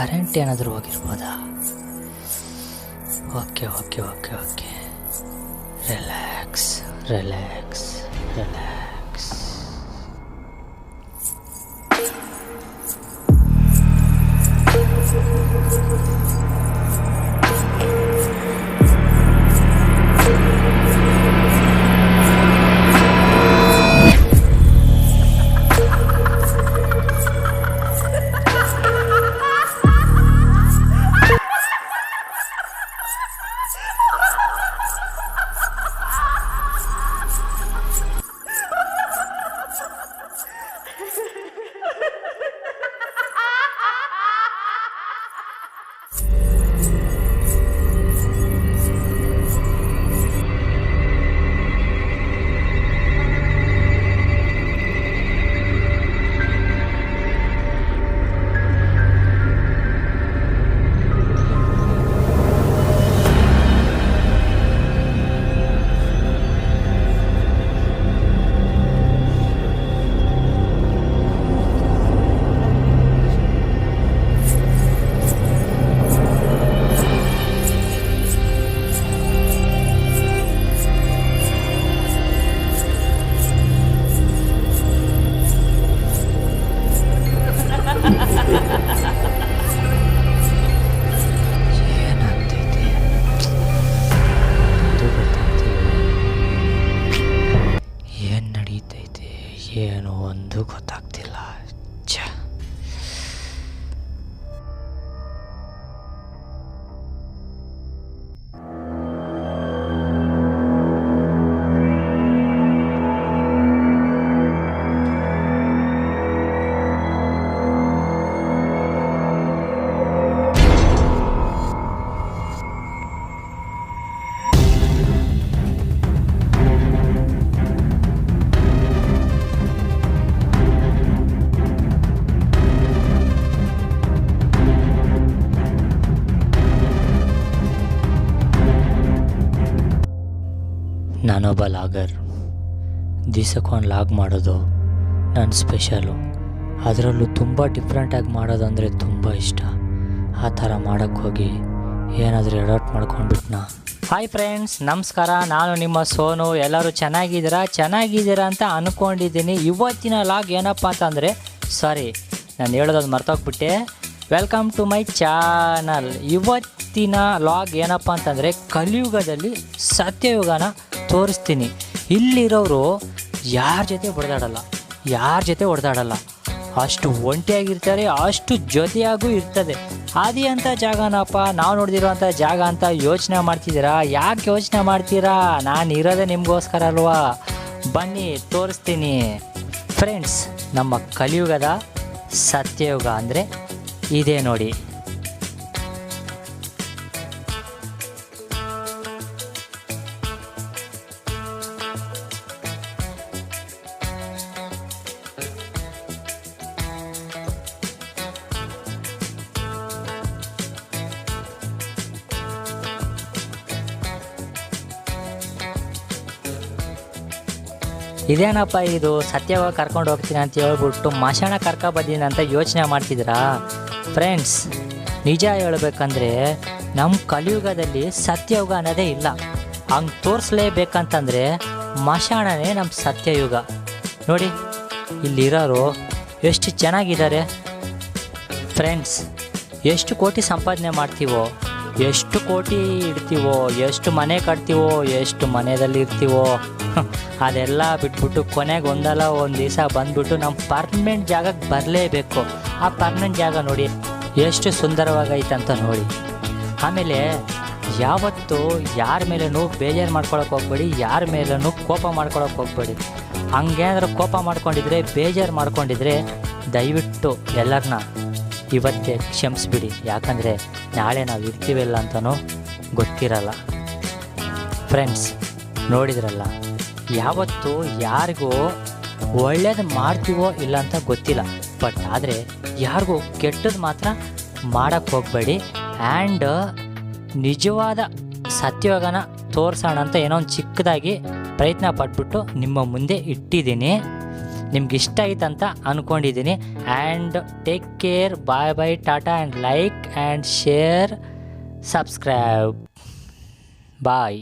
Current ಏನಾದರೂ ಹೋಗಿರ್ಬೋದಾ? Okay okay okay okay, relax relax relax. ಏನೋ ಒಂದು ಗೊತ್ತಾಗ್ತಿಲ್ಲ. ನಾನೊಬ್ಬ ಲಾಗರ್. ದಿವಸಕ್ಕೊಂದು ಲಾಗ್ ಮಾಡೋದು ನನ್ನ ಸ್ಪೆಷಲು. ಅದರಲ್ಲೂ ತುಂಬ ಡಿಫ್ರೆಂಟಾಗಿ ಮಾಡೋದಂದರೆ ತುಂಬ ಇಷ್ಟ. ಆ ಥರ ಮಾಡೋಕ್ಕೋಗಿ ಏನಾದರೂ ಎಡವಟ್ ಮಾಡ್ಕೊಂಡ್ಬಿಟ್ನಾ. ಹಾಯ್ ಫ್ರೆಂಡ್ಸ್, ನಮಸ್ಕಾರ. ನಾನು ನಿಮ್ಮ ಸೋನು. ಎಲ್ಲರೂ ಚೆನ್ನಾಗಿದ್ದೀರಾ ಅಂತ ಅಂದ್ಕೊಂಡಿದ್ದೀನಿ. ಇವತ್ತಿನ ಲಾಗ್ ಏನಪ್ಪ ಅಂತಂದರೆ, ನಾನು ಹೇಳೋದು ಮರ್ತೋಗ್ಬಿಟ್ಟೆ. Welcome to my channel. ಇವತ್ತಿನ ಲಾಗ್ ಏನಪ್ಪ ಅಂತಂದರೆ, ಕಲಿಯುಗದಲ್ಲಿ ಸತ್ಯಯುಗನ ತೋರಿಸ್ತೀನಿ. ಇಲ್ಲಿರೋರು ಯಾರ ಜೊತೆ ಹೊಡೆದಾಡಲ್ಲ, ಅಷ್ಟು ಒಂಟಿಯಾಗಿರ್ತಾರೆ, ಅಷ್ಟು ಜೊತೆಯಾಗೂ ಇರ್ತದೆ. ಆದಿ ಅಂತ ಜಾಗನಪ್ಪ, ನಾವು ನೋಡಿದಿರುವಂಥ ಜಾಗ ಅಂತ ಯೋಚನೆ ಮಾಡ್ತಿದ್ದೀರಾ? ಯಾಕೆ ಯೋಚನೆ ಮಾಡ್ತೀರಾ? ನಾನು ಇರೋದೇ ನಿಮಗೋಸ್ಕರ ಅಲ್ವಾ. ಬನ್ನಿ ತೋರಿಸ್ತೀನಿ ಫ್ರೆಂಡ್ಸ್. ನಮ್ಮ ಕಲಿಯುಗದ ಸತ್ಯಯುಗ ಅಂದರೆ ಇದೇ ನೋಡಿ. ಇದೇನಪ್ಪ ಇದು, ಸತ್ಯಯುಗ ಕರ್ಕೊಂಡು ಹೋಗ್ತೀನಿ ಅಂತ ಹೇಳ್ಬಿಟ್ಟು ಮಶಾಣ ಬಂದೀನಿ ಅಂತ ಯೋಚನೆ ಮಾಡ್ತಿದ್ದೀರಾ? ಫ್ರೆಂಡ್ಸ್, ನಿಜ ಹೇಳ್ಬೇಕಂದ್ರೆ ನಮ್ಮ ಕಲಿಯುಗದಲ್ಲಿ ಸತ್ಯಯುಗ ಅನ್ನೋದೇ ಇಲ್ಲ. ಹಂಗೆ ತೋರಿಸ್ಲೇಬೇಕಂತಂದರೆ ಮಶಾಣನೇ ನಮ್ಮ ಸತ್ಯಯುಗ. ನೋಡಿ, ಇಲ್ಲಿರೋರು ಎಷ್ಟು ಚೆನ್ನಾಗಿದ್ದಾರೆ ಫ್ರೆಂಡ್ಸ್. ಎಷ್ಟು ಕೋಟಿ ಸಂಪಾದನೆ ಮಾಡ್ತೀವೋ, ಎಷ್ಟು ಕೋಟಿ ಇಡ್ತೀವೋ, ಎಷ್ಟು ಮನೆ ಕಟ್ತೀವೋ, ಎಷ್ಟು ಮನೆಯಲ್ಲಿ ಇರ್ತೀವೋ, ಅದೆಲ್ಲ ಬಿಟ್ಬಿಟ್ಟು ಕೊನೆಗೆ ಒಂದಲ್ಲ ಒಂದು ದಿವಸ ಬಂದ್ಬಿಟ್ಟು ನಮ್ಮ ಪರ್ಮನೆಂಟ್ ಜಾಗಕ್ಕೆ ಬರಲೇಬೇಕು. ಆ ಪರ್ಮನೆಂಟ್ ಜಾಗ ನೋಡಿ ಎಷ್ಟು ಸುಂದರವಾಗೈತಂತ ನೋಡಿ. ಆಮೇಲೆ ಯಾವತ್ತೂ ಯಾರ ಮೇಲೂ ಬೇಜಾರು ಮಾಡ್ಕೊಳಕ್ಕೆ ಹೋಗ್ಬೇಡಿ, ಯಾರ ಮೇಲೂ ಕೋಪ ಮಾಡ್ಕೊಳಕ್ಕೆ ಹೋಗ್ಬೇಡಿ. ಹಂಗೇನಾದ್ರೂ ಕೋಪ ಮಾಡ್ಕೊಂಡಿದ್ರೆ, ಬೇಜಾರು ಮಾಡ್ಕೊಂಡಿದ್ರೆ ದಯವಿಟ್ಟು ಎಲ್ಲರನ್ನ ಇವತ್ತೇ ಕ್ಷಮಿಸ್ಬಿಡಿ. ಯಾಕಂದರೆ ನಾಳೆ ನಾವು ಇರ್ತೀವಿಲ್ಲ ಅಂತಲೂ ಗೊತ್ತಿರಲ್ಲ. ಫ್ರೆಂಡ್ಸ್, ನೋಡಿದ್ರಲ್ಲ, ಯಾವತ್ತೂ ಯಾರಿಗೂ ಒಳ್ಳೇದು ಮಾಡ್ತೀವೋ ಇಲ್ಲ ಅಂತ ಗೊತ್ತಿಲ್ಲ, ಬಟ್ ಆದರೆ ಯಾರಿಗೂ ಕೆಟ್ಟದ್ದು ಮಾತ್ರ ಮಾಡೋಕ್ಕೆ ಹೋಗಬೇಡಿ. ಆ್ಯಂಡ್ ನಿಜವಾದ ಸತ್ಯಯುಗನ ತೋರಿಸೋಣ ಅಂತ ಏನೋ ಒಂದು ಚಿಕ್ಕದಾಗಿ ಪ್ರಯತ್ನ ಪಟ್ಬಿಟ್ಟು ನಿಮ್ಮ ಮುಂದೆ ಇಟ್ಟಿದ್ದೀನಿ. ನಿಮ್ಗೆ ಇಷ್ಟ ಆಯ್ತಂತ ಅಂದ್ಕೊಂಡಿದ್ದೀನಿ. And take care, bye bye, tata, and like and share, subscribe, bye.